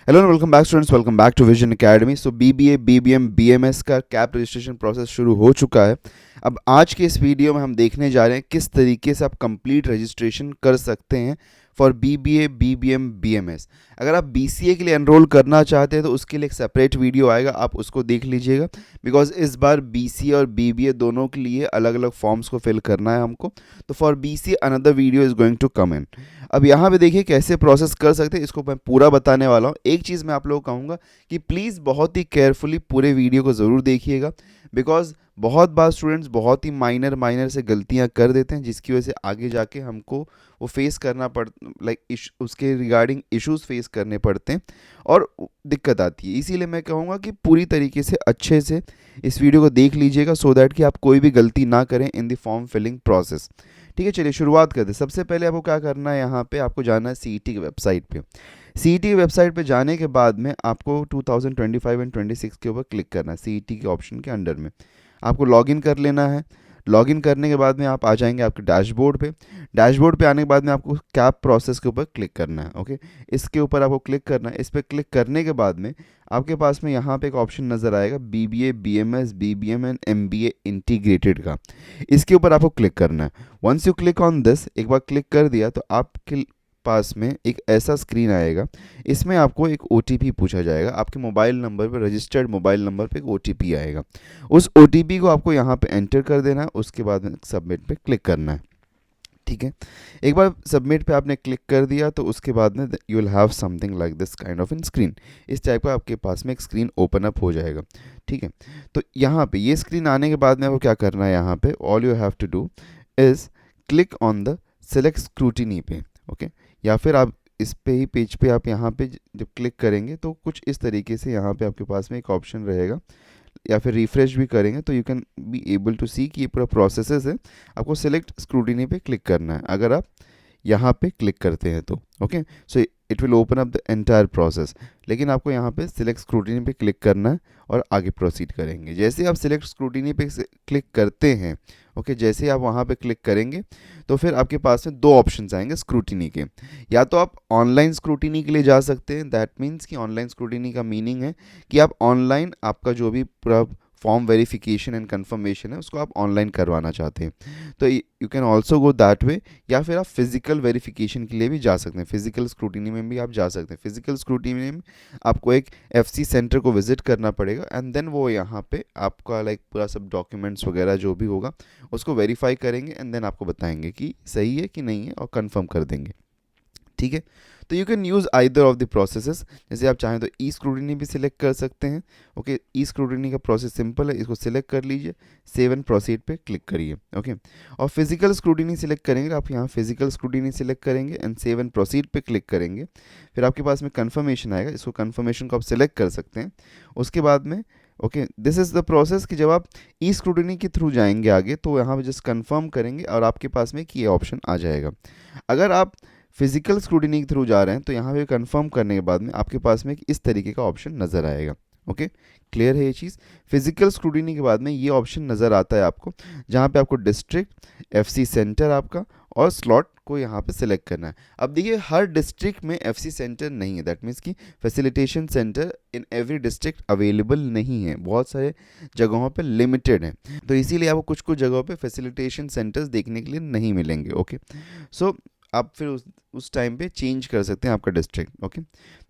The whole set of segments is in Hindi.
Hello and welcome back students, welcome back to Vision Academy. So BBA, BBM, BMS का कैप रजिस्ट्रेशन प्रोसेस शुरू हो चुका है। अब आज के इस वीडियो में हम देखने जा रहे हैं किस तरीके से आप कंप्लीट रजिस्ट्रेशन कर सकते हैं फॉर बीबीए, बीबीएम, बीएमएस। अगर आप बीसीए के लिए एनरोल करना चाहते हैं तो उसके लिए एक सेपरेट वीडियो आएगा, आप उसको देख लीजिएगा। बिकॉज इस बार बीसीए और बीबीए दोनों के लिए अलग अलग फॉर्म्स को फिल करना है हमको। तो for BCA another video is going to come in. अब यहाँ पे देखिए कैसे प्रोसेस कर सकते हैं, इसको मैं पूरा बताने वाला हूँ। एक चीज़ मैं आप लोगों को कहूँगा कि प्लीज़ बहुत ही केयरफुली पूरे वीडियो को ज़रूर देखिएगा। बिकॉज बहुत बार स्टूडेंट्स बहुत ही माइनर से गलतियाँ कर देते हैं, जिसकी वजह से आगे जाके हमको वो फेस करना पड़ उसके रिगार्डिंग इश्यूज फेस करने पड़ते हैं और दिक्कत आती है। इसीलिए मैं कहूँगा कि पूरी तरीके से अच्छे से इस वीडियो को देख लीजिएगा, सो दैट कि आप कोई भी गलती ना करें in the form filling process. ठीक है, चलिए शुरुआत करते हैं। सबसे पहले आपको क्या करना है, यहाँ पे आपको जाना है सीईटी की वेबसाइट पे। सीईटी की वेबसाइट पे जाने के बाद में आपको 2025 एंड 26 के ऊपर क्लिक करना है। सीईटी के ऑप्शन के अंडर में आपको लॉगिन कर लेना है। लॉगिन करने के बाद में आप आ जाएंगे आपके डैशबोर्ड पे। डैशबोर्ड पे आने के बाद में आपको कैप प्रोसेस के ऊपर क्लिक करना है। ओके, इसके ऊपर आपको क्लिक करना है। इस पर क्लिक करने के बाद में आपके पास में यहाँ पे एक ऑप्शन नज़र आएगा BBA, BMS, BBM and MBA integrated का। इसके ऊपर आपको क्लिक करना है। Once you click on this, एक बार क्लिक कर दिया तो आपके पास में एक ऐसा स्क्रीन आएगा। इसमें आपको एक ओटीपी पूछा जाएगा। आपके मोबाइल नंबर पर, रजिस्टर्ड मोबाइल नंबर पे एक ओटीपी आएगा। उस ओटीपी को आपको यहाँ पे एंटर कर देना है। उसके बाद में सबमिट पे क्लिक करना है। ठीक है, एक बार सबमिट पे आपने क्लिक कर दिया तो उसके बाद में you will have something like this kind of in screen. इस टाइप का आपके पास में एक स्क्रीन ओपन अप हो जाएगा। ठीक है, तो यहाँ पे ये स्क्रीन आने के बाद में आपको क्या करना है, यहाँ पे all you have to do is click on the select scrutiny पे। ओके, या फिर आप इस पे ही पेज पे आप यहाँ पे जब क्लिक करेंगे तो कुछ इस तरीके से यहाँ पे आपके पास में एक ऑप्शन रहेगा, या फिर रिफ्रेश भी करेंगे तो you can be able to see कि ये पूरा प्रोसेस है। आपको सेलेक्ट स्क्रूटिनी पे क्लिक करना है अगर आप यहाँ पे क्लिक करते हैं तो। Okay, so it will open up the entire process. लेकिन आपको यहाँ पे सिलेक्ट स्क्रूटिनी पे क्लिक करना है और आगे प्रोसीड करेंगे। जैसे आप सिलेक्ट स्क्रूटिनी पे क्लिक करते हैं, ओके, जैसे ही आप वहाँ पे क्लिक करेंगे तो फिर आपके पास में दो ऑप्शंस आएंगे स्क्रूटिनी के। या तो आप ऑनलाइन स्क्रूटिनी के लिए जा सकते हैं। दैट मीन्स कि ऑनलाइन स्क्रूटिनी का मीनिंग है कि आप ऑनलाइन आपका जो भी पूरा फॉर्म वेरिफिकेशन एंड कंफर्मेशन है उसको आप ऑनलाइन करवाना चाहते हैं तो you can also go that way. या फिर आप फिजिकल वेरिफिकेशन के लिए भी जा सकते हैं। फिजिकल स्क्रूटिनी में भी आप जा सकते हैं। फिजिकल स्क्रूटिनी में आपको एक एफसी सेंटर को विजिट करना पड़ेगा एंड देन वो यहाँ पे आपका पूरा सब डॉक्यूमेंट्स वगैरह जो भी होगा उसको वेरीफाई करेंगे एंड देन आपको बताएंगे कि सही है कि नहीं है और कंफर्म कर देंगे। ठीक है, तो you can use either of the processes. जैसे आप चाहें तो ई स्क्रूटिनी भी सिलेक्ट कर सकते हैं। ओके, ई स्क्रूटिनी का प्रोसेस सिंपल है, इसको सिलेक्ट कर लीजिए, सेव एंड प्रोसीड पे क्लिक करिए। ओके, और फिजिकल स्क्रूटिनी सिलेक्ट करेंगे, आप यहाँ फिजिकल स्क्रूटिनी सिलेक्ट करेंगे एंड सेव एंड प्रोसीड पे क्लिक करेंगे। फिर आपके पास में कन्फर्मेशन आएगा, इसको कन्फर्मेशन को आप सिलेक्ट कर सकते हैं। उसके बाद में okay, this is the process कि जब आप ई स्क्रूटिनी के थ्रू जाएंगे आगे तो यहाँ पे जस्ट कन्फर्म करेंगे और आपके पास में ये ऑप्शन आ जाएगा। अगर आप फिजिकल स्क्रूटिनी के थ्रू जा रहे हैं तो यहाँ पे कंफर्म करने के बाद में आपके पास में इस तरीके का ऑप्शन नज़र आएगा। ओके, क्लियर है ये चीज़। फिजिकल स्क्रूटिनी के बाद में ये ऑप्शन नज़र आता है आपको, जहाँ पे आपको डिस्ट्रिक्ट, एफसी सेंटर आपका और स्लॉट को यहाँ पे सिलेक्ट करना है। अब देखिए हर डिस्ट्रिक्ट में एफसी सेंटर नहीं है। दैट मीन्स कि facilitation centre in every district available नहीं है, बहुत सारे जगहों पे लिमिटेड है। तो इसीलिए आपको कुछ कुछ जगहों पे फैसिलिटेशन सेंटर्स देखने के लिए नहीं मिलेंगे। ओके, सो आप फिर उस टाइम पे चेंज कर सकते हैं आपका डिस्ट्रिक्ट। ओके,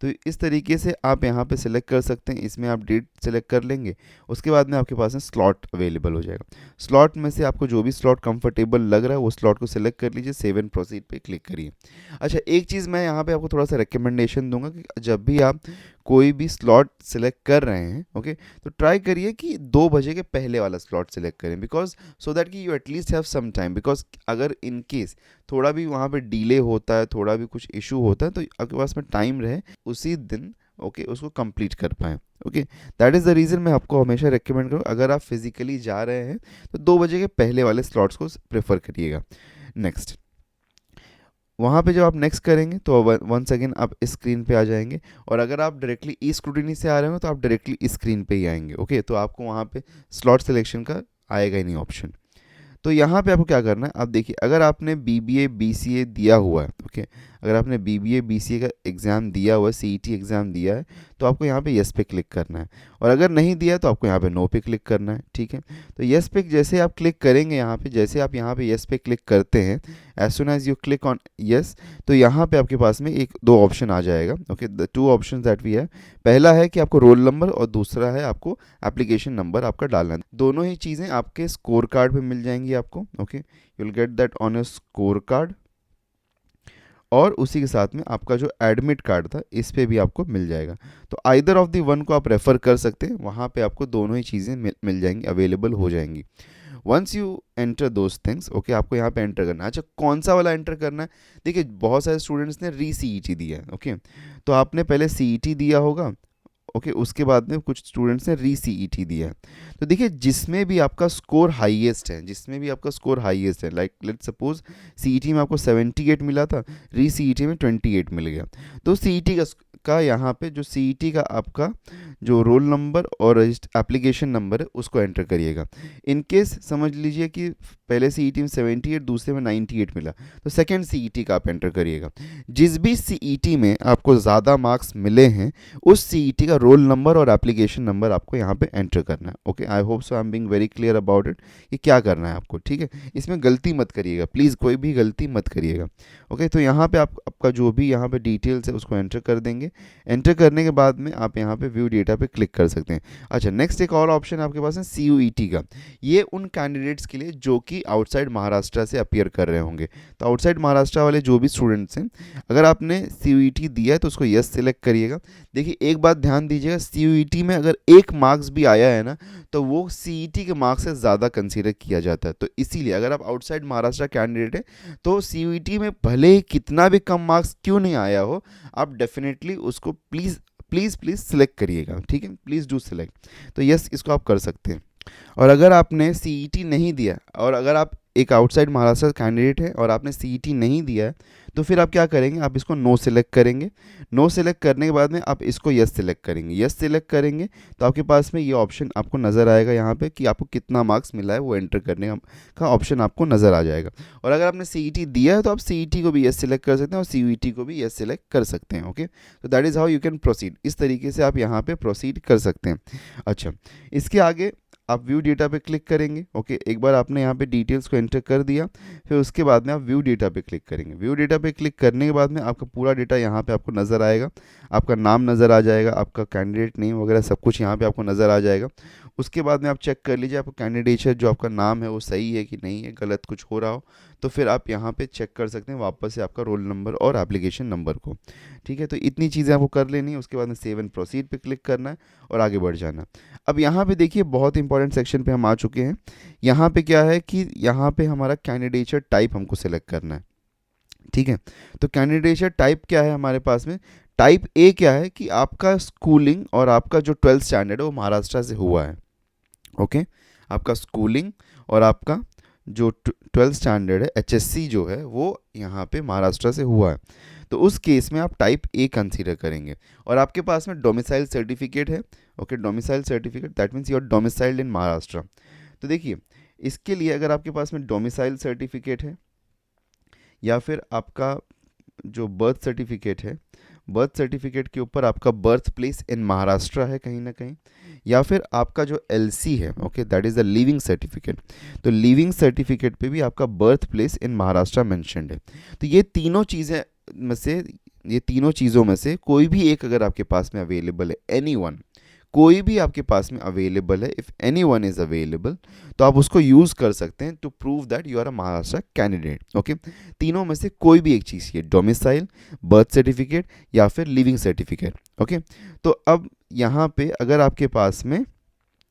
तो इस तरीके से आप यहाँ पे सिलेक्ट कर सकते हैं। इसमें आप डेट सेलेक्ट कर लेंगे, उसके बाद में आपके पास में स्लॉट अवेलेबल हो जाएगा। स्लॉट में से आपको जो भी स्लॉट कंफर्टेबल लग रहा है वो स्लॉट को सिलेक्ट कर लीजिए, सेव एंड प्रोसीड पे क्लिक करिए। अच्छा, एक चीज़ मैं यहाँ पे आपको थोड़ा सा रिकमेंडेशन दूंगा कि जब भी आप कोई भी स्लॉट सिलेक्ट कर रहे हैं, ओके, तो ट्राई करिए कि 2 बजे के पहले वाला स्लॉट सिलेक्ट करें। बिकॉज सो दैट कि you at least have some time. Because अगर इन केस थोड़ा भी वहाँ पे डिले होता है, थोड़ा भी कुछ इशू होता है, तो आपके पास में टाइम रहे उसी दिन ओके उसको कंप्लीट कर पाएँ। Okay, that is the reason मैं आपको हमेशा रिकमेंड करूँ अगर आप फिजिकली जा रहे हैं तो 2 बजे के पहले वाले स्लॉट्स को प्रेफर करिएगा। नेक्स्ट, वहाँ पे जब आप नेक्स्ट करेंगे तो वंस अगेन आप इस स्क्रीन पे आ जाएंगे। और अगर आप डायरेक्टली ई स्क्रूटिनी से आ रहे हो तो आप डायरेक्टली इस स्क्रीन पे ही आएंगे। ओके, तो आपको वहाँ पे स्लॉट सिलेक्शन का आएगा ही नहीं ऑप्शन। तो यहाँ पे आपको क्या करना है, आप देखिए अगर आपने बीबीए, बीसीए दिया हुआ है, ओके, अगर आपने बीबीए बीसीए का एग्ज़ाम दिया हुआ है, सीईटी एग्ज़ाम दिया है, तो आपको यहाँ पे यस पे क्लिक करना है, और अगर नहीं दिया है तो आपको यहाँ पे नो पे क्लिक करना है। ठीक है, तो यस पे जैसे आप क्लिक करेंगे, यहाँ पे जैसे आप यहाँ पे यस पे क्लिक करते हैं, as soon as you click on yes, तो यहाँ पे आपके पास में एक दो ऑप्शन आ जाएगा। Okay, the two option that we है, पहला है कि आपको रोल नंबर और दूसरा है आपको एप्लीकेशन नंबर आपका डालना है। दोनों ही चीज़ें आपके स्कोर कार्ड पे मिल जाएंगी आपको। Okay, you will get that on your score card, और उसी के साथ में आपका जो एडमिट कार्ड था इस पे भी आपको मिल जाएगा। तो आइदर ऑफ दी वन को आप रेफ़र कर सकते हैं, वहाँ पे आपको दोनों ही चीज़ें मिल जाएंगी, अवेलेबल हो जाएंगी। Once you enter those things, okay, आपको यहाँ पे एंटर करना है। अच्छा, कौन सा वाला एंटर करना है? देखिए, बहुत सारे स्टूडेंट्स ने री सीईटी दिया है। ओके, तो आपने पहले सीईटी दिया होगा, ओके, उसके बाद में कुछ स्टूडेंट्स ने री सीईटी दिया है। तो देखिए, जिसमें भी आपका स्कोर हाईएस्ट है, जिसमें भी आपका स्कोर हाईएस्ट है, लाइक लेट्स सपोज सीईटी में आपको 78 मिला था, री सीईटी में 28 मिल गया, तो सीईटी का यहाँ पे जो सीईटी का आपका जो रोल नंबर और एप्लीकेशन नंबर है उसको एंटर करिएगा। इन केस समझ लीजिए कि पहले सीईटी में 78, दूसरे में 98 मिला, तो सेकेंड सीईटी का आप एंटर करिएगा। जिस भी सीईटी में आपको ज़्यादा मार्क्स मिले हैं, उस सीईटी का रोल नंबर और एप्लीकेशन नंबर आपको यहाँ पे एंटर करना है। Okay, I hope so I am being very clear about it कि क्या करना है आपको। ठीक है, इसमें गलती मत करिएगा प्लीज़, कोई भी गलती मत करिएगा। ओके, तो यहाँ पे आपका जो भी यहाँ पे डिटेल्स है उसको एंटर कर देंगे। एंटर करने के बाद में आप यहाँ पे व्यू डेटा पे क्लिक कर सकते हैं। अच्छा, नेक्स्ट एक और ऑप्शन आपके पास है CUET का। ये उन कैंडिडेट्स के लिए जो कि आउटसाइड महाराष्ट्र से अपीयर कर रहे होंगे। तो आउटसाइड महाराष्ट्र वाले जो भी स्टूडेंट्स हैं, अगर आपने CUET दिया है तो उसको यस सेलेक्ट करिएगा। देखिए, एक बात ध्यान दीजिएगा, CUET में अगर एक मार्क्स भी आया है ना, तो वो CET के मार्क्स से ज़्यादा कंसीडर किया जाता है। तो इसीलिए अगर आप आउटसाइड महाराष्ट्र कैंडिडेट हैं, तो CUET में भले ही कितना भी कम मार्क्स क्यों नहीं आया हो, आप डेफिनेटली उसको प्लीज़ प्लीज़ प्लीज़ सेलेक्ट करिएगा। ठीक है, प्लीज़ डू सेलेक्ट। तो यस, इसको आप कर सकते हैं। और अगर आपने CET नहीं दिया, और अगर आप एक आउटसाइड महाराष्ट्र कैंडिडेट है और आपने CET नहीं दिया है, तो फिर आप क्या करेंगे, आप इसको नो सेलेक्ट करेंगे। नो सेलेक्ट करने के बाद में आप इसको यस सेलेक्ट करेंगे। यस सेलेक्ट करेंगे तो आपके पास में ये ऑप्शन आपको नज़र आएगा यहाँ पे कि आपको कितना मार्क्स मिला है, वो एंटर करने का ऑप्शन आपको नज़र आ जाएगा। और अगर आपने CET दिया है तो आप CET को भी यस सेलेक्ट कर सकते हैं और CUET को भी यस सेलेक्ट कर सकते हैं। ओके, तो that is how you can proceed. इस तरीके से आप यहाँ पर प्रोसीड कर सकते हैं। अच्छा, इसके आगे आप व्यू डेटा पे क्लिक करेंगे। ओके, एक बार आपने यहाँ पे डिटेल्स को एंटर कर दिया, फिर उसके बाद में आप व्यू डेटा पे क्लिक करेंगे। व्यू डेटा पे क्लिक करने के बाद में आपका पूरा डेटा यहाँ पे आपको नज़र आएगा। आपका नाम नज़र आ जाएगा, आपका कैंडिडेट नेम वगैरह सब कुछ यहाँ पे आपको नज़र आ जाएगा। उसके बाद में आप चेक कर लीजिए आपका कैंडिडेचर जो आपका नाम है वो सही है कि नहीं है, गलत कुछ हो रहा हो तो फिर आप यहाँ पे चेक कर सकते हैं वापस से आपका रोल नंबर और एप्लीकेशन नंबर को। ठीक है, तो इतनी चीज़ें आपको कर लेनी है। उसके बाद में सेव एंड प्रोसीड पे क्लिक करना है और आगे बढ़ जाना। अब यहाँ पे देखिए, बहुत इंपॉर्टेंट सेक्शन पे हम आ चुके हैं। यहाँ पे क्या है कि यहाँ पे हमारा कैंडिडेचर टाइप हमको सेलेक्ट करना है। ठीक है, तो कैंडिडेचर टाइप क्या है हमारे पास में? टाइप ए क्या है कि आपका स्कूलिंग और आपका जो 12th स्टैंडर्ड है वो महाराष्ट्र से हुआ है। ओके, आपका स्कूलिंग और आपका जो 12th स्टैंडर्ड है HSC जो है वो यहाँ पे महाराष्ट्र से हुआ है। तो उस केस में आप टाइप ए कंसीडर करेंगे। और आपके पास में डोमिसाइल सर्टिफिकेट है। Okay, domicile certificate that means you are domiciled in Maharashtra. तो देखिए, इसके लिए अगर आपके पास में डोमिसाइल सर्टिफिकेट है या फिर आपका जो बर्थ सर्टिफिकेट है, बर्थ सर्टिफिकेट के ऊपर आपका बर्थ प्लेस इन महाराष्ट्र है कहीं ना कहीं, या फिर आपका जो LC है, okay, that is the leaving certificate. तो लिविंग सर्टिफिकेट पे भी आपका birth place in Maharashtra mentioned है। तो ये तीनों चीज़ों में से कोई भी एक अगर आपके पास में अवेलेबल है, एनीवन, कोई भी आपके पास में अवेलेबल है, इफ़ एनीवन इज़ अवेलेबल, तो आप उसको यूज़ कर सकते हैं to prove that you are a Maharashtra candidate. Okay, तीनों में से कोई भी एक चीज़ है, डोमिसाइल, बर्थ सर्टिफिकेट या फिर लिविंग सर्टिफिकेट। ओके, तो अब यहाँ पे अगर आपके पास में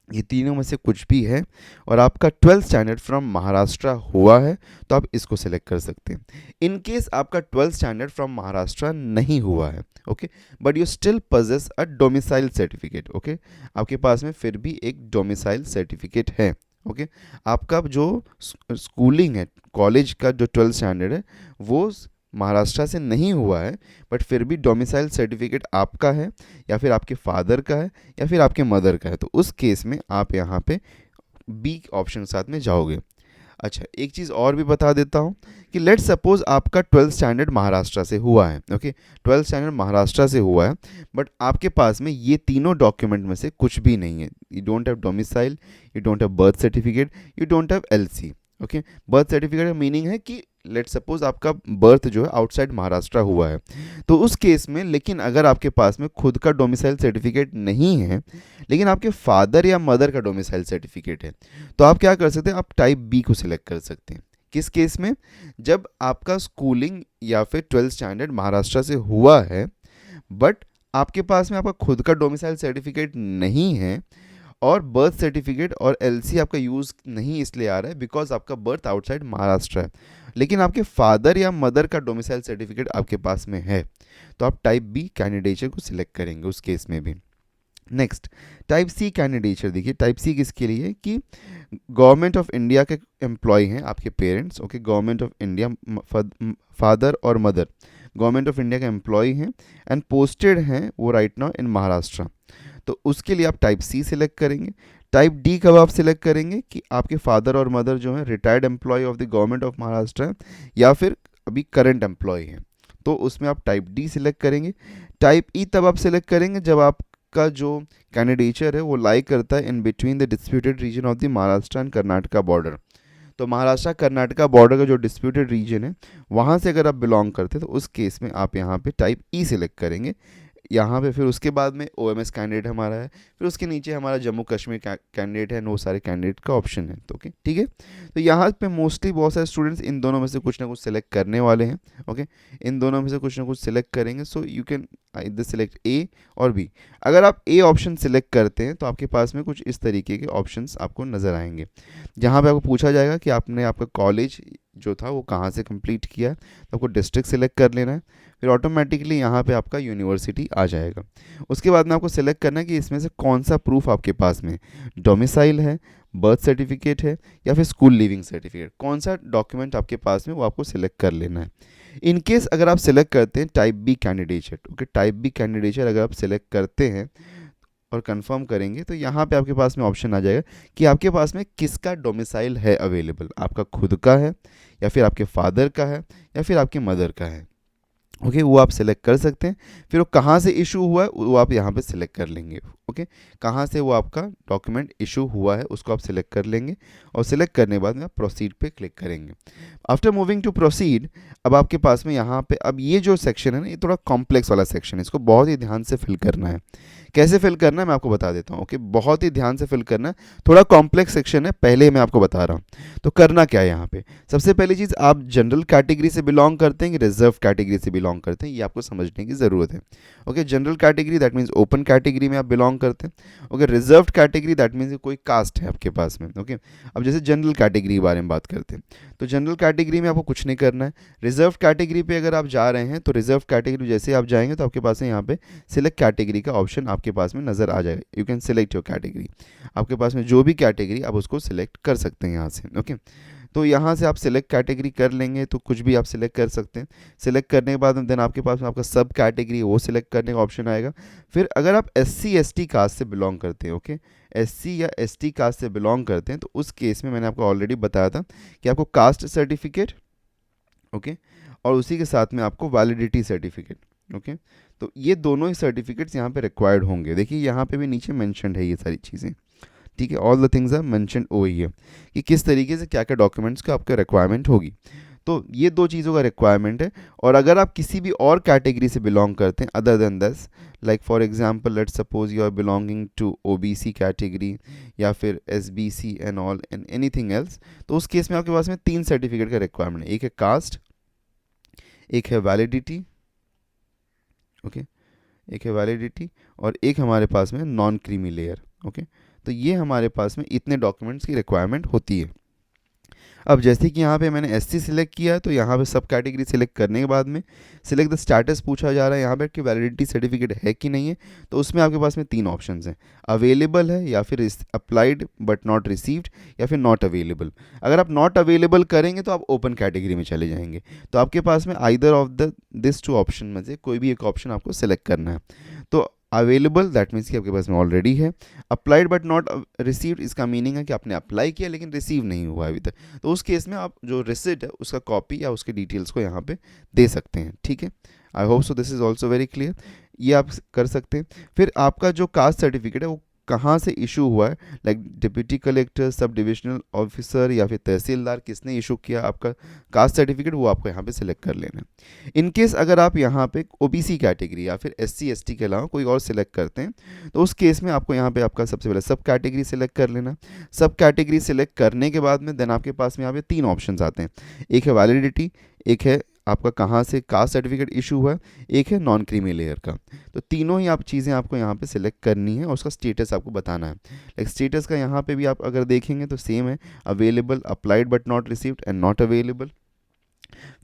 ये तीनों में से कुछ भी है और आपका 12th स्टैंडर्ड फ्रॉम महाराष्ट्र हुआ है तो आप इसको सेलेक्ट कर सकते हैं। इन केस आपका 12th स्टैंडर्ड फ्रॉम महाराष्ट्र नहीं हुआ है, okay, but you still possess a domicile certificate. Okay, आपके पास में फिर भी एक डोमिसाइल सर्टिफिकेट है। ओके, आपका जो स्कूलिंग है, कॉलेज का जो 12th स्टैंडर्ड है वो महाराष्ट्र से नहीं हुआ है, बट फिर भी डोमिसाइल सर्टिफिकेट आपका है या फिर आपके फादर का है या फिर आपके मदर का है, तो उस केस में आप यहाँ पे बी ऑप्शन के साथ में जाओगे। अच्छा, एक चीज़ और भी बता देता हूँ कि लेट्स सपोज आपका 12th स्टैंडर्ड महाराष्ट्र से हुआ है, ओके, 12th स्टैंडर्ड महाराष्ट्र से हुआ है, बट आपके पास में ये तीनों डॉक्यूमेंट में से कुछ भी नहीं है। You don't have domicile, you don't have birth certificate, you don't have LC. Okay, birth certificate का मीनिंग है कि लेट्स सपोज आपका बर्थ जो है आउटसाइड महाराष्ट्र हुआ है, तो उस केस में, लेकिन अगर आपके पास में खुद का डोमिसाइल सर्टिफिकेट नहीं है, लेकिन आपके फादर या मदर का डोमिसाइल सर्टिफिकेट है, तो आप क्या कर सकते हैं, आप टाइप बी को सिलेक्ट कर सकते हैं। किस केस में, जब आपका स्कूलिंग या फिर 12th स्टैंडर्ड महाराष्ट्र से हुआ है, बट आपके पास में आपका खुद का डोमिसाइल सर्टिफिकेट नहीं है, और बर्थ सर्टिफिकेट और एलसी आपका यूज़ नहीं इसलिए आ रहा है बिकॉज आपका बर्थ आउटसाइड महाराष्ट्र है, लेकिन आपके फादर या मदर का डोमिसाइल सर्टिफिकेट आपके पास में है, तो आप टाइप बी कैंडिडेचर को सिलेक्ट करेंगे उस केस में भी। Next, type C candidature. देखिए टाइप सी किसके लिए, कि गवर्नमेंट ऑफ इंडिया के एम्प्लॉय हैं आपके parents, okay, government of India, father और मदर गवर्नमेंट ऑफ इंडिया के एम्प्लॉय हैं एंड पोस्टेड हैं वो राइट नाउ इन महाराष्ट्र, तो उसके लिए आप टाइप सी सिलेक्ट करेंगे। टाइप डी कब आप सिलेक्ट करेंगे, कि आपके फादर और मदर जो हैं retired employ of the government of Maharashtra हैं या फिर अभी करंट एम्प्लॉय हैं, तो उसमें आप टाइप डी सिलेक्ट करेंगे। टाइप ई तब आप सिलेक्ट करेंगे जब आपका जो कैंडिडेचर है वो लाई करता है in between the disputed region of the Maharashtra and Karnataka border, तो महाराष्ट्र कर्नाटका बॉर्डर का जो डिस्प्यूटेड रीजन है वहाँ से अगर आप बिलोंग करते हैं तो उस केस में आप यहाँ पे टाइप ई सिलेक्ट करेंगे। यहाँ पे फिर उसके बाद में ओएमएस कैंडिडेट हमारा है, फिर उसके नीचे हमारा जम्मू कश्मीर कैंडिडेट है, वो सारे कैंडिडेट का ऑप्शन है, तो ओके ठीक है। तो यहाँ पे मोस्टली बहुत सारे स्टूडेंट्स इन दोनों में से कुछ ना कुछ सिलेक्ट करने वाले हैं, ओके, इन दोनों में से कुछ ना कुछ सिलेक्ट करेंगे, सो यू कैन इधर सिलेक्ट ए और बी। अगर आप ए ऑप्शन सिलेक्ट करते हैं तो आपके पास में कुछ इस तरीके के ऑप्शंस आपको नज़र आएंगे, जहाँ पे आपको पूछा जाएगा कि आपने आपका कॉलेज जो था वो कहाँ से कंप्लीट किया, तो आपको डिस्ट्रिक्ट सिलेक्ट कर लेना है, फिर ऑटोमेटिकली यहाँ पे आपका यूनिवर्सिटी आ जाएगा। उसके बाद में आपको सिलेक्ट करना है कि इसमें से कौन सा प्रूफ आपके पास में डोमिसाइल है, बर्थ सर्टिफिकेट है या फिर स्कूल लिविंग सर्टिफिकेट, कौन सा डॉक्यूमेंट आपके पास में वो आपको सिलेक्ट कर लेना है। इन केस अगर आप सिलेक्ट करते हैं type B candidature, okay, type B candidature अगर आप सिलेक्ट करते हैं और कंफर्म करेंगे तो यहाँ पे आपके पास में ऑप्शन आ जाएगा कि आपके पास में किसका डोमिसाइल है अवेलेबल, आपका खुद का है या फिर आपके फादर का है या फिर आपके मदर का है, ओके, वो आप सिलेक्ट कर सकते हैं। फिर वो कहाँ से इशू हुआ है वो आप यहाँ पे सिलेक्ट कर लेंगे, ओके, कहाँ से वो आपका डॉक्यूमेंट इशू हुआ है उसको आप सिलेक्ट कर लेंगे, और सिलेक्ट करने के बाद में आप प्रोसीड पे क्लिक करेंगे। आफ्टर मूविंग टू प्रोसीड, अब आपके पास में यहाँ पे, अब ये जो सेक्शन है ना ये थोड़ा कॉम्प्लेक्स वाला सेक्शन है, इसको बहुत ही ध्यान से फिल करना है। कैसे फिल करना है मैं आपको बता देता हूँ, ओके, बहुत ही ध्यान से फिल करना है, थोड़ा कॉम्प्लेक्स सेक्शन है, पहले मैं आपको बता रहा हूँ। तो करना क्या है यहाँ पे, सबसे पहली चीज़, आप जनरल कैटेगरी से बिलोंग करते हैं कि रिजर्व कैटेगरी से बिलोंग करते हैं, ये आपको समझने की ज़रूरत है। Okay, general category that means open category में आप बिलोंग करते हैं। Okay, reserve category that means कोई कास्ट है आपके पास में। ओके, अब जैसे जनरल कैटेगरी के बारे में बात करते हैं, तो जनरल कैटेगरी में आपको कुछ नहीं करना है। रिजर्व कैटेगरी पे अगर आप जा रहे हैं तो रिजर्व कैटेगरी जैसे आप जाएंगे तो आपके पास में यहाँ पे सिलेक्ट कैटेगरी का ऑप्शन आपके पास में नज़र आ जाएगा। You can select your category, आपके पास में जो भी कैटेगरी आप उसको सिलेक्ट कर सकते हैं यहाँ से। ओके, तो यहाँ से आप सिलेक्ट कैटेगरी कर लेंगे तो कुछ भी आप सिलेक्ट कर सकते हैं। सिलेक्ट करने के बाद देन आपके पास में आपका सब कैटेगरी वो सिलेक्ट करने का ऑप्शन आएगा। फिर अगर आप SC ST कास्ट से बिलोंग करते हैं, ओके, SC या ST कास्ट से बिलोंग करते हैं, तो उस केस में मैंने आपको ऑलरेडी बताया था कि आपको कास्ट सर्टिफिकेट, ओके, और उसी के साथ में आपको वैलिडिटी सर्टिफिकेट, ओके, तो ये दोनों ही सर्टिफिकेट्स यहाँ पे रिक्वायर्ड होंगे। देखिए यहाँ पे भी नीचे मेंशन्ड है ये सारी चीज़ें, ठीक है, all the things are mentioned over here कि किस तरीके से क्या क्या डॉक्यूमेंट्स का आपका रिक्वायरमेंट होगी। तो ये दो चीज़ों का रिक्वायरमेंट है। और अगर आप किसी भी और कैटेगरी से बिलोंग करते हैं other than this, like for example let's suppose you are belonging to OBC category या फिर SBC and all and anything else, तो उस केस में आपके पास में 3 सर्टिफिकेट का रिक्वायरमेंट है। एक है कास्ट, एक है वैलिडिटी, ओके, एक है वैलिडिटी, और एक हमारे पास में नॉन क्रीमी लेयर, ओके। तो ये हमारे पास में इतने डॉक्यूमेंट्स की रिक्वायरमेंट होती है। अब जैसे कि यहाँ पे मैंने SC सिलेक्ट किया है तो यहाँ पे सब कैटेगरी सिलेक्ट करने के बाद में सिलेक्ट द स्टेटस पूछा जा रहा है यहाँ पे कि वैलिडिटी सर्टिफिकेट है कि नहीं है, तो उसमें आपके पास में 3 ऑप्शंस हैं, अवेलेबल है या फिर अप्लाइड बट नॉट रिसीव्ड या फिर नॉट अवेलेबल। अगर आप नॉट अवेलेबल करेंगे तो आप ओपन कैटेगरी में चले जाएंगे, तो आपके पास में आइदर ऑफ दिस 2 ऑप्शन में से कोई भी एक ऑप्शन आपको सिलेक्ट करना है। तो अवेलेबल दैट मीन्स कि आपके पास में ऑलरेडी है। अप्लाइड बट नॉट रिसीव्ड, इसका मीनिंग है कि आपने अप्लाई किया लेकिन रिसीव नहीं हुआ अभी तक, तो उस केस में आप जो रिसिट है उसका कॉपी या उसके डिटेल्स को यहाँ पे दे सकते हैं। ठीक है, आई hope so this is also very clear, ये आप कर सकते हैं। फिर आपका जो कास्ट सर्टिफिकेट है वो कहाँ से इशू हुआ है, like deputy collector, sub divisional officer या फिर तहसीलदार, किसने इशू किया आपका कास्ट सर्टिफिकेट, वो आपको यहाँ पे सिलेक्ट कर लेना है। इन केस अगर आप यहाँ पे ओबीसी कैटेगरी या फिर एससी एसटी के अलावा कोई और सिलेक्ट करते हैं तो उस केस में आपको यहाँ पे आपका सबसे पहले सब कैटेगरी सिलेक्ट कर लेना। सब कैटेगरी सिलेक्ट करने के बाद में देन आपके पास में यहाँ पे 3 ऑप्शन आते हैं, एक है वैलिडिटी, एक है आपका कहाँ से कास्ट सर्टिफिकेट इशू हुआ है, एक है नॉन क्रीमी लेयर का। तो तीनों ही आप चीज़ें आपको यहाँ पे सिलेक्ट करनी है और उसका स्टेटस आपको बताना है। लाइक स्टेटस का यहाँ पे भी आप अगर देखेंगे तो सेम है, available, applied but not received and not available.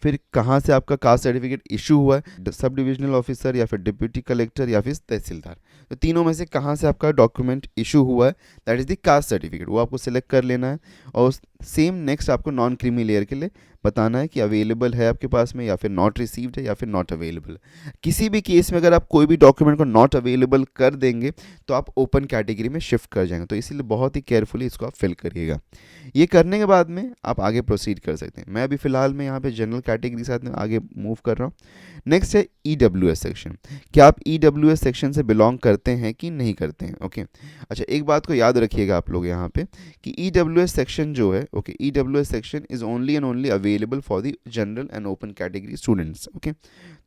फिर कहाँ से आपका कास्ट सर्टिफिकेट इशू हुआ है, सब डिविजनल ऑफिसर या फिर डिप्टी कलेक्टर या फिर तहसीलदार, तो तीनों में से कहाँ से आपका डॉक्यूमेंट इशू हुआ है that is the caste certificate, वो आपको सिलेक्ट कर लेना है। और सेम नेक्स्ट आपको नॉन क्रीमी लेयर के लिए बताना है कि अवेलेबल है आपके पास में या फिर नॉट रिसीव्ड है या फिर नॉट अवेलेबल। किसी भी केस में अगर आप कोई भी डॉक्यूमेंट को नॉट अवेलेबल कर देंगे तो आप ओपन कैटेगरी में शिफ्ट कर जाएंगे, तो इसीलिए बहुत ही केयरफुली इसको आप फिल करिएगा। ये करने के बाद में आप आगे प्रोसीड कर सकते हैं। मैं अभी फ़िलहाल में यहाँ पे जनरल कैटेगरी के साथ में आगे मूव कर रहा हूँ। नेक्स्ट है ईडब्ल्यूएस सेक्शन, क्या आप ईडब्ल्यूएस सेक्शन से बिलोंग करते हैं कि नहीं करते हैं। ओके, अच्छा एक बात को याद रखिएगा आप लोग यहाँ पे कि ईडब्ल्यूएस सेक्शन जो है, okay, EWS section is only and only available for the general and open category students. Okay,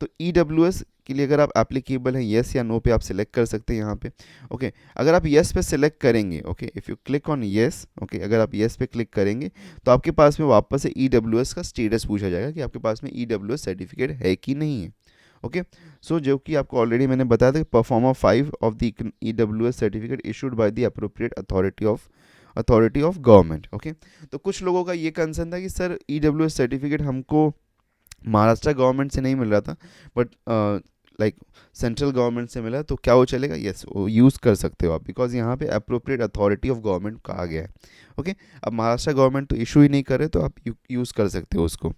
तो ईडब्ल्यूएस के लिए अगर आप एप्लीकेबल हैं येस या नो पे आप सिलेक्ट कर सकते हैं यहाँ पे। ओके, अगर आप येस पे सिलेक्ट करेंगे, okay, if you click on yes, okay, अगर आप येस पे क्लिक करेंगे तो आपके पास में वापस से ईडब्ल्यूएस का स्टेटस पूछा जाएगा कि आपके पास में ईडब्ल्यूएस सर्टिफिकेट है कि नहीं है। ओके, सो जो कि आपको ऑलरेडी मैंने बताया था, performer 5 of the EWS certificate issued by the appropriate authority of government. Okay, तो कुछ लोगों का ये कंसर्न था कि सर ईडब्ल्यूएस सर्टिफिकेट हमको महाराष्ट्र गवर्नमेंट से नहीं मिल रहा था बट लाइक सेंट्रल गवर्नमेंट से मिला, तो क्या वो चलेगा? यस, वो यूज़ कर सकते हो आप, बिकॉज यहाँ पे अप्रोप्रिएट अथॉरिटी ऑफ गवर्नमेंट कहा गया है। ओके, अब महाराष्ट्र गवर्नमेंट तो इशू ही नहीं करे तो आप यूज़ कर सकते हो उसको।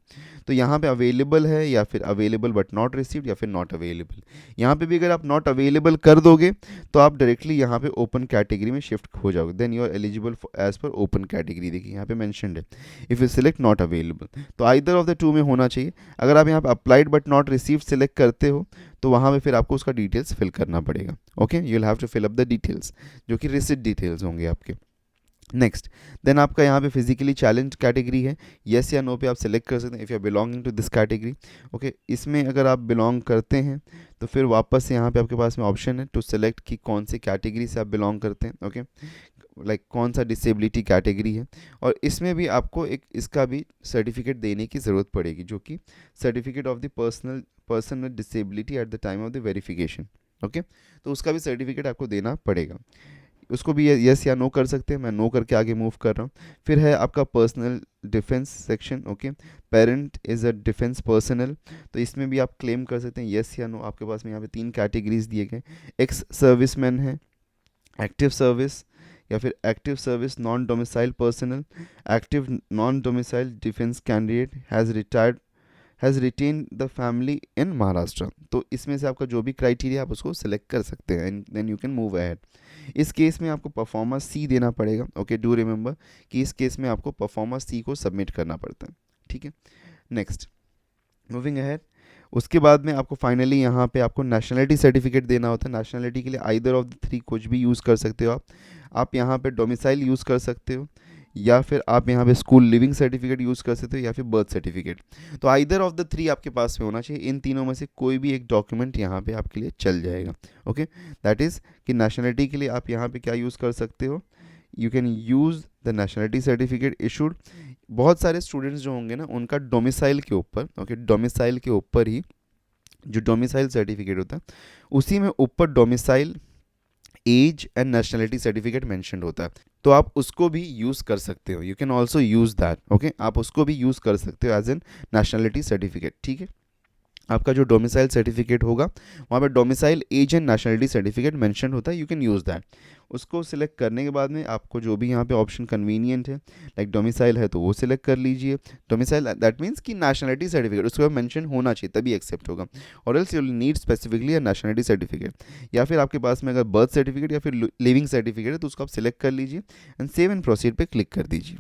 तो यहाँ पे अवेलेबल है या फिर अवेलेबल बट नॉट रिसीव्ड या फिर नॉट अवेलेबल। यहाँ पे भी अगर आप नॉट अवेलेबल कर दोगे तो आप डायरेक्टली यहाँ पे ओपन कैटेगरी में शिफ्ट हो जाओगे, then you are eligible as per open category. देखिए यहाँ पे मेंशन्ड है, if you select not available, तो आइदर ऑफ द टू में होना चाहिए। अगर आप यहाँ पे applied but not received select करते हो तो वहाँ पे फिर आपको उसका डिटेल्स फिल करना पड़ेगा। Okay, you will have to fill up the details जो कि रिसिट डिटेल्स होंगे आपके। नेक्स्ट, देन आपका यहाँ पे फिजिकली चैलेंज कैटेगरी है, येस या नो पे आप सिलेक्ट कर सकते हैं if you are belonging to this category. Okay, इसमें अगर आप बिलोंग करते हैं तो फिर वापस से यहाँ पे आपके पास में ऑप्शन है टू सेलेक्ट कि कौन सी कैटेगरी से आप बिलोंग करते हैं। ओके, लाइक कौन सा डिसेबिलिटी कैटेगरी है, और इसमें भी आपको एक इसका भी सर्टिफिकेट देने की ज़रूरत पड़ेगी जो कि certificate of the person with disability at the time of the verification. Okay, तो उसका भी सर्टिफिकेट आपको देना पड़ेगा, उसको भी यस या नो कर सकते हैं। मैं नो करके आगे मूव कर रहा हूँ। फिर है आपका personal defence section. Okay, parent is a defence personnel, तो इसमें भी आप क्लेम कर सकते हैं यस या नो। आपके पास में यहाँ पे 3 कैटेगरीज दिए गए, एक्स सर्विसमैन है, एक्टिव सर्विस या फिर active service non domicile personal, active non domicile defence candidate has retain the family in Maharashtra. तो इसमें से आपका जो भी क्राइटेरिया आप उसको सिलेक्ट कर सकते हैं and then you can move ahead. इस केस में आपको परफॉर्मर सी देना पड़ेगा। ओके, डू रिमेंबर कि इस केस में आपको परफॉर्मर सी को सबमिट करना पड़ता है। ठीक है, नेक्स्ट मूविंग अहेड, उसके बाद में आपको फाइनली यहाँ पे आपको नेशनलिटी सर्टिफिकेट देना होता है। नेशनलिटी के लिए आइदर ऑफ द 3 कुछ भी यूज़ कर सकते हो आप यहाँ पे डोमिसाइल यूज़ कर सकते हो या फिर आप यहाँ पे स्कूल लिविंग सर्टिफिकेट यूज़ कर सकते हो या फिर बर्थ सर्टिफिकेट। तो आइदर ऑफ द 3 आपके पास में होना चाहिए, इन तीनों में से कोई भी एक डॉक्यूमेंट यहाँ पे आपके लिए चल जाएगा। ओके, दैट इज़ कि नेशनलिटी के लिए आप यहाँ पे क्या यूज़ कर सकते हो, you can use the nationality certificate issued. बहुत सारे स्टूडेंट्स जो होंगे ना उनका डोमिसाइल के ऊपर, ओके, डोमिसाइल के ऊपर ही जो डोमिसाइल सर्टिफिकेट होता है उसी में ऊपर domicile, age and nationality certificate mentioned होता है, तो आप उसको भी यूज़ कर सकते हो। You can also use that. Okay, आप उसको भी यूज़ कर सकते हो एज एन नेशनलिटी सर्टिफिकेट। ठीक है, आपका जो डोमिसाइल सर्टिफिकेट होगा वहाँ पे domicile, age and nationality certificate mention होता है, यू कैन यूज़ दैट। उसको सिलेक्ट करने के बाद में आपको जो भी यहाँ पे ऑप्शन कन्वीनियंट है, लाइक डोमिसाइल है तो वो सिलेक्ट कर लीजिए। डोमिसाइल दैट मीन्स कि नेशनलिटी सर्टिफिकेट उसको मेंशन होना चाहिए तभी एक्सेप्ट होगा, और else you need specifically a nationality certificate, या फिर आपके पास में अगर बर्थ सर्टिफिकेट या फिर लिविंग सर्टिफिकेट है तो उसको आप सिलेक्ट कर लीजिए एंड सेव एंड प्रोसीड पे क्लिक कर दीजिए।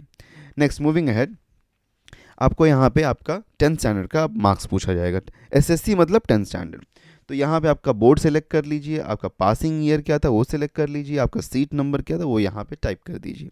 नेक्स्ट मूविंग अहेड, आपको यहाँ पे आपका 10th स्टैंडर्ड का मार्क्स पूछा जाएगा, एसएससी मतलब 10th स्टैंडर्ड। तो यहाँ पे आपका बोर्ड सेलेक्ट कर लीजिए, आपका पासिंग ईयर क्या था वो सिलेक्ट कर लीजिए, आपका सीट नंबर क्या था वो यहाँ पे टाइप कर दीजिए,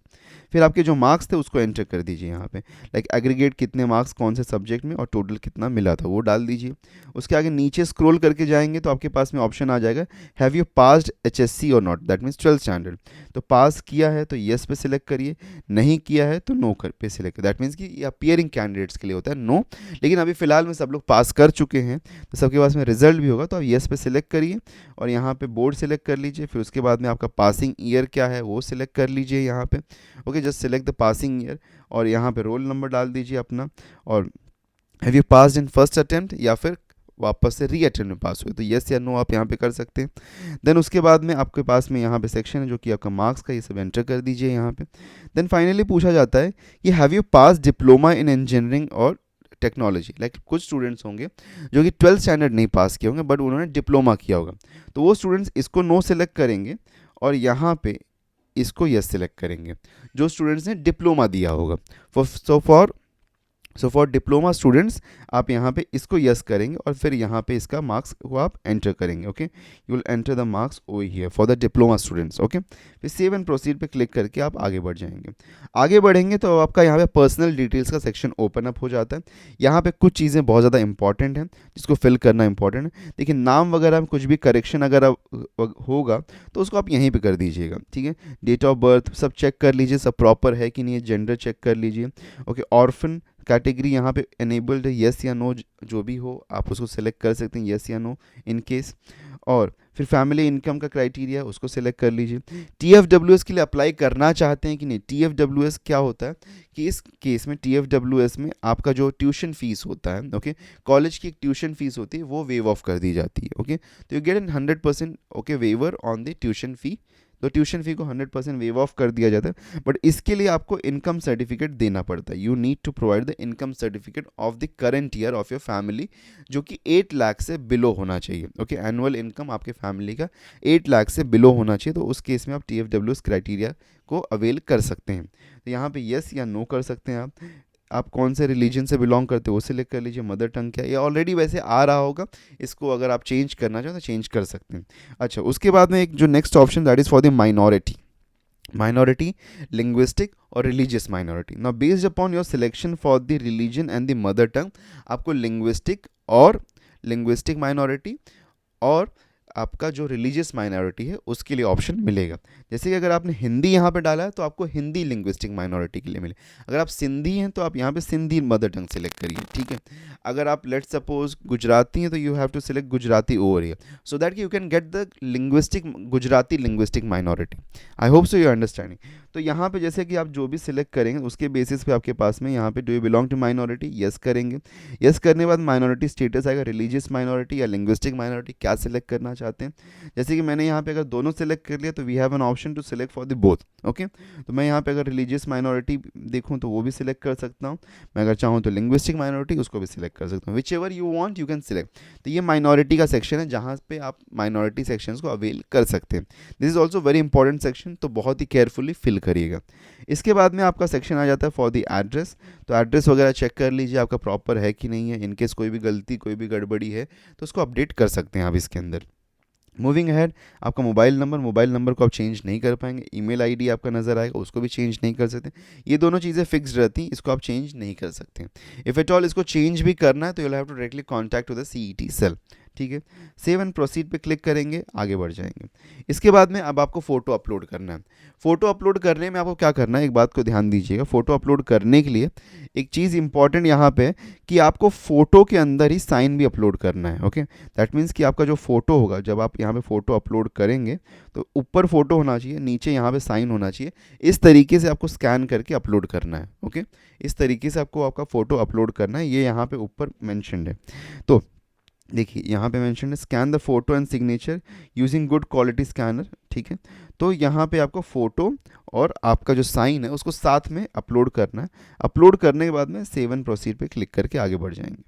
फिर आपके जो मार्क्स थे उसको एंटर कर दीजिए यहाँ पे, लाइक एग्रीगेट कितने मार्क्स कौन से सब्जेक्ट में और टोटल कितना मिला था वो डाल दीजिए। उसके आगे नीचे स्क्रॉल करके जाएंगे तो आपके पास में ऑप्शन आ जाएगा हैव यू पास्ड एचएससी और not, that means 12th standard. तो पास किया है तो येस पे सिलेक्ट करिए, नहीं किया है तो नो कर पे सिलेक्ट, दैट मीन्स कि ये अपीयरिंग कैंडिडेट्स के लिए होता है नो, लेकिन अभी फिलहाल में सब लोग पास कर चुके हैं तो सबके पास में रिजल्ट भी होगा, तो आप येस पे सिलेक्ट करिए और यहाँ पे बोर्ड सेलेक्ट कर लीजिए। फिर उसके बाद में आपका पासिंग ईयर क्या है वो सिलेक्ट कर लीजिए यहाँ पे, okay just select the passing year, और यहाँ पे रोल नंबर डाल दीजिए अपना, और have you passed in first attempt या फिर वापस से री अटेम्प्ट में पास हुए तो येस या नो आप यहाँ पे कर सकते हैं। देन उसके बाद में आपके पास में यहाँ पे सेक्शन है जो कि आपका मार्क्स का, ये सब एंटर कर दीजिए यहाँ पे। देन फाइनली पूछा जाता है कि have you pass diploma in engineering और टेक्नोलॉजी, लाइक कुछ स्टूडेंट्स होंगे जो कि 12th स्टैंडर्ड नहीं पास किए होंगे बट उन्होंने डिप्लोमा किया होगा, तो वो स्टूडेंट्स इसको नो सेलेक्ट करेंगे और यहाँ पे इसको यस सेलेक्ट करेंगे जो स्टूडेंट्स ने डिप्लोमा दिया होगा। सो फॉर डिप्लोमा स्टूडेंट्स आप यहाँ पे इसको यस करेंगे और फिर यहाँ पे इसका मार्क्स को आप एंटर करेंगे, okay you will enter the marks over here for the diploma students, okay फिर सेव एंड प्रोसीड पे क्लिक करके आप आगे बढ़ जाएंगे। आगे बढ़ेंगे तो आपका यहाँ पे पर्सनल डिटेल्स का सेक्शन ओपन अप हो जाता है। यहाँ पे कुछ चीज़ें बहुत ज़्यादा इंपॉर्टेंट हैं जिसको फिल करना इंपॉर्टेंट है, देखिए नाम वगैरह में कुछ भी करेक्शन अगर होगा तो उसको आप यहीं पर कर दीजिएगा, ठीक है। डेट ऑफ बर्थ सब चेक कर लीजिए सब प्रॉपर है कि नहीं है, जेंडर चेक कर लीजिए, ओके ऑर्फन कैटेगरी यहाँ पे एनेबल्ड है, येस या नो जो भी हो आप उसको सिलेक्ट कर सकते हैं, येस या नो इन केस। और फिर फैमिली इनकम का क्राइटेरिया उसको सिलेक्ट कर लीजिए। टीएफडब्ल्यूएस के लिए अप्लाई करना चाहते हैं कि नहीं, टीएफडब्ल्यूएस क्या होता है कि इस केस में टीएफडब्ल्यूएस में आपका जो ट्यूशन फीस होता है, ओके कॉलेज की एक ट्यूशन फीस होती है वो वेव ऑफ कर दी जाती है, ओके तो you get an 100% okay waiver on the tuition fee, तो ट्यूशन फी को 100% वेव ऑफ कर दिया जाता है, बट इसके लिए आपको इनकम सर्टिफिकेट देना पड़ता है, you need to provide the income certificate of the current year of your family जो कि 8 लाख से बिलो होना चाहिए, ओके एनुअल इनकम आपके फैमिली का 8 लाख से बिलो होना चाहिए, तो उस केस में आप टीएफडब्ल्यूएस क्राइटेरिया को अवेल कर सकते हैं। तो यहाँ पे यस या नो कर सकते हैं आप कौन से रिलीजन से बिलोंग करते हो वो सिलेक्ट कर लीजिए, मदर टंग क्या है, ये ऑलरेडी वैसे आ रहा होगा, इसको अगर आप चेंज करना चाहो तो चेंज कर सकते हैं। अच्छा उसके बाद में एक जो next option that is for the minority linguistic और religious minority. Now based upon your selection for the religion and the mother tongue आपको लिंग्विस्टिक माइनॉरिटी और आपका जो रिलीजियस माइनॉरिटी है उसके लिए ऑप्शन मिलेगा। जैसे कि अगर आपने हिंदी यहाँ पे डाला है तो आपको हिंदी लिंग्विस्टिक माइनॉरिटी के लिए मिले, अगर आप सिंधी हैं तो आप यहाँ पे सिंधी मदर टंग सेलेक्ट करिए, ठीक है। अगर आप लेट्स सपोज गुजराती हैं तो you have to select Gujarati over here so that you can get the Gujarati linguistic minority. I hope so you understanding. तो यहाँ पे जैसे कि आप जो भी सिलेक्ट करेंगे उसके बेसिस पे आपके पास में यहाँ पे do you belong to minority, yes करेंगे। यस करने के बाद माइनॉरिटी स्टेटस आएगा, रिलीजियस माइनॉरिटी या लिंग्विस्टिक माइनॉरिटी क्या सिलेक्ट करना चाहते हैं। जैसे कि मैंने यहाँ पे अगर दोनों सेलेक्ट कर लिया तो we have an option to select for the both, okay तो मैं यहाँ पे अगर रिलीजियस माइनॉरिटी देखूँ तो वो भी सिलेक्ट कर सकता हूँ, मैं अगर चाहूँ तो लिंग्विस्टिक माइनॉरिटी उसको भी सिलेक्ट कर सकता हूँ, which ever you want you can select. तो ये माइनॉरिटी का सेक्शन है जहाँ पे आप माइनॉरिटी सेक्शंस को अवेल कर सकते हैं। This is also very important section, तो बहुत ही केयरफुली फिल करिएगा। इसके बाद में आपका सेक्शन आ जाता है फॉर द एड्रेस, तो एड्रेस वगैरह चेक कर लीजिए आपका प्रॉपर है कि नहीं है, इनकेस कोई भी गलती कोई भी गड़बड़ी है तो उसको अपडेट कर सकते हैं आप इसके अंदर। मूविंग अहेड आपका मोबाइल नंबर को आप चेंज नहीं कर पाएंगे, ईमेल आईडी आपका नज़र आएगा उसको भी चेंज नहीं कर सकते, ये दोनों चीज़ें फिक्स्ड रहती हैं, इसको आप चेंज नहीं कर सकते। इफ़ एट ऑल इसको चेंज भी करना है तो you have to directly contact to the CET cell, ठीक है। सेव एंड प्रोसीड पे क्लिक करेंगे, आगे बढ़ जाएंगे। इसके बाद में अब आपको फ़ोटो अपलोड करना है। फ़ोटो अपलोड करने में आपको क्या करना है, एक बात को ध्यान दीजिएगा, फ़ोटो अपलोड करने के लिए एक चीज़ इंपॉर्टेंट यहाँ पे कि आपको फ़ोटो के अंदर ही साइन भी अपलोड करना है, ओके दैट मीन्स कि आपका जो फ़ोटो होगा जब आप यहाँ पे फ़ोटो अपलोड करेंगे तो ऊपर फ़ोटो होना चाहिए, नीचे यहाँ पे साइन होना चाहिए, इस तरीके से आपको स्कैन करके अपलोड करना है, ओके इस तरीके से आपको आपका फ़ोटो अपलोड करना है, ये यहाँ पे ऊपर मैंशनड है। तो देखिए यहाँ पे मेंशन है scan the photo and signature using good quality scanner, ठीक है। तो यहाँ पे आपको फ़ोटो और आपका जो साइन है उसको साथ में अपलोड करना है। अपलोड करने के बाद में सेव एंड प्रोसीड पे क्लिक करके आगे बढ़ जाएंगे।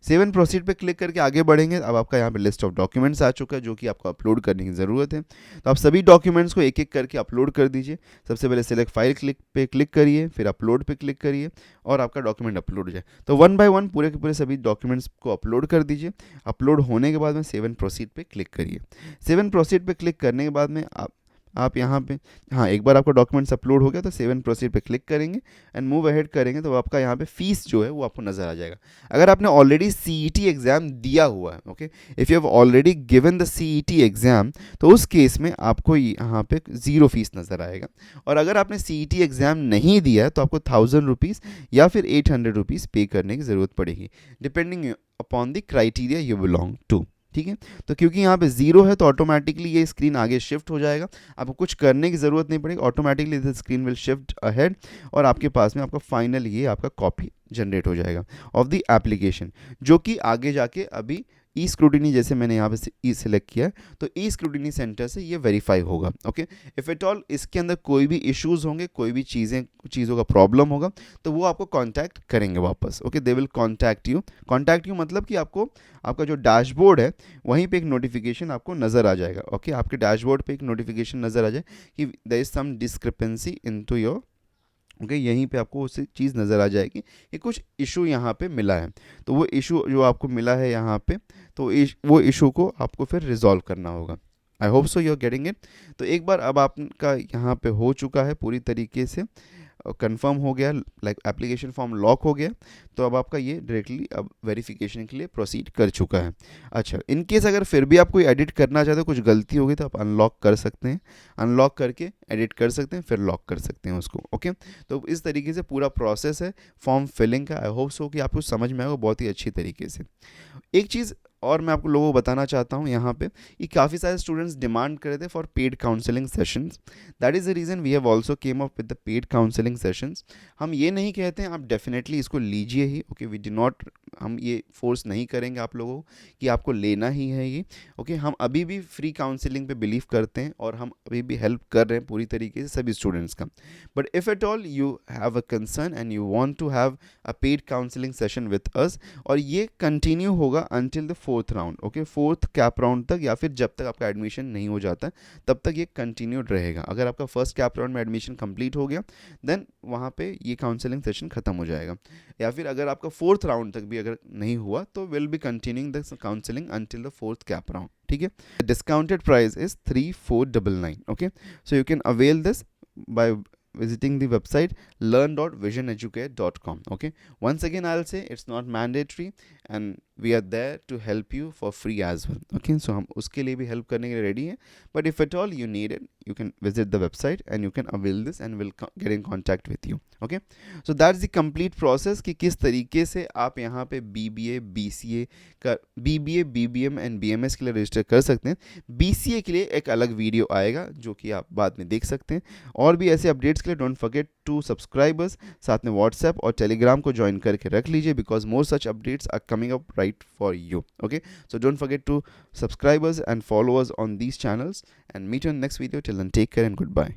सेव एंड प्रोसीड पे क्लिक करके आगे बढ़ेंगे। अब आपका यहाँ पे लिस्ट ऑफ डॉक्यूमेंट्स आ चुका है जो कि आपको अपलोड करने की ज़रूरत है। तो आप सभी डॉक्यूमेंट्स को एक एक करके अपलोड कर दीजिए। सबसे पहले सिलेक्ट फाइल क्लिक करिए, फिर अपलोड पे क्लिक करिए और आपका डॉक्यूमेंट अपलोड हो जाए। तो वन बाय वन पूरे के पूरे सभी डॉक्यूमेंट्स को अपलोड कर दीजिए। अपलोड होने के बाद में सेव एंड प्रोसीड पे क्लिक करिए। सेव एंड प्रोसीड पे क्लिक करने के बाद में आप यहाँ पे, हाँ, एक बार आपका डॉक्यूमेंट्स अपलोड हो गया तो सेव एंड प्रोसीड पे क्लिक करेंगे एंड मूव अहेड करेंगे तो आपका यहाँ पे फीस जो है वो आपको नज़र आ जाएगा। अगर आपने ऑलरेडी सीईटी एग्ज़ाम दिया हुआ है, okay, if you have already given the CET exam, तो उस केस में आपको यहाँ पे 0 फीस नज़र आएगा। और अगर आपने सीईटी एग्ज़ाम नहीं दिया है तो आपको 1000 रुपीज़ या फिर 800 रुपीज़ पे करने की ज़रूरत पड़ेगी, depending upon the criteria you belong to. ठीक है। तो क्योंकि यहाँ पे 0 है तो ऑटोमेटिकली ये स्क्रीन आगे शिफ्ट हो जाएगा। आपको कुछ करने की ज़रूरत नहीं पड़ेगी, automatically this screen will shift ahead और आपके पास में आपका फाइनल ये आपका कॉपी जनरेट हो जाएगा ऑफ द एप्लीकेशन, जो कि आगे जाके अभी ई स्क्रूटिनी, जैसे मैंने यहाँ पे ई सिलेक्ट किया है तो ई स्क्रूटिनी सेंटर से ये वेरीफाई होगा। ओके, इफ़ एट ऑल इसके अंदर कोई भी इश्यूज़ होंगे, कोई भी चीज़ों का प्रॉब्लम होगा तो वो आपको कांटेक्ट करेंगे वापस। Okay, they will contact you मतलब कि आपको आपका जो डैशबोर्ड है वहीं पे एक नोटिफिकेशन आपको नज़र आ जाएगा। ओके, आपके डैशबोर्ड पे एक नोटिफिकेशन नज़र आ जाए कि there is some discrepancy into your, okay, यहीं पे आपको उसी चीज़ नज़र आ जाएगी कि कुछ इशू यहाँ पे मिला है। तो वो इशू जो आपको मिला है यहाँ पे, तो वो इशू को आपको फिर रिजॉल्व करना होगा। I hope so you are getting it. तो एक बार अब आपका यहाँ पे हो चुका है पूरी तरीके से, कंफर्म हो गया, लाइक एप्लीकेशन फॉर्म लॉक हो गया, तो अब आपका ये डायरेक्टली अब वेरिफिकेशन के लिए प्रोसीड कर चुका है। अच्छा, इन केस अगर फिर भी आप कोई एडिट करना चाहते हो, कुछ गलती हो गई, तो आप अनलॉक कर सकते हैं, अनलॉक करके एडिट कर सकते हैं, फिर लॉक कर सकते हैं उसको। ओके, तो इस तरीके से पूरा प्रोसेस है फॉर्म फिलिंग का। आई होप सो कि आपको समझ में आएगा बहुत ही अच्छी तरीके से। एक चीज़ और मैं आपको लोगों को बताना चाहता हूँ यहाँ पे कि काफ़ी सारे स्टूडेंट्स डिमांड कर रहे थे for paid counselling sessions. That is the reason we have also came up with the paid counselling sessions. हम ये नहीं कहते हैं आप डेफिनेटली इसको लीजिए ही, ओके, वी डू नॉट, हम ये फोर्स नहीं करेंगे आप लोगों को कि आपको लेना ही है ये। ओके, हम अभी भी फ्री काउंसलिंग पे बिलीव करते हैं और हम अभी भी हेल्प कर रहे हैं पूरी तरीके से सभी स्टूडेंट्स का। But if at all you have a concern and you want to have a paid counselling session with us, और ये कंटिन्यू होगा until the 4th round, okay, 4th cap round तक, या फिर जब तक आपका एडमिशन नहीं हो जाता तब तक ये कंटिन्यूड रहेगा। अगर आपका फर्स्ट कैप राउंड में एडमिशन कंप्लीट हो गया देन वहाँ पे ये काउंसलिंग सेशन खत्म हो जाएगा, या फिर अगर आपका 4th राउंड तक भी अगर नहीं हुआ तो will be continuing the counselling until the 4th cap round. ठीक है, discounted price is 3499। Okay, so you can avail this by visiting the website learn.visioneducate.com. okay, once again I'll say it's not mandatory and we are there to help you for free as well. okay, so हम उसके लिए भी help करने के लिए ready हैं, but if at all you need it you can visit the website and you can avail this and we'll get in contact with you. okay, so that's the complete process कि किस तरीके से आप यहाँ पे BBA BCA का BBA BBM and BMS के लिए रजिस्टर कर सकते हैं। BCA के लिए एक अलग वीडियो आएगा जो कि आप बाद में देख सकते हैं। और भी ऐसे अपडेट्स के लिए डोंट फॉरगेट टू सब्सक्राइबर्स, साथ में व्हाट्सएप और टेलीग्राम को ज्वाइन करके रख लीजिए because more such updates are coming up right for you. Okay, so don't forget to subscribe us and follow us on these channels and meet you in the next video. Till then, take care and goodbye.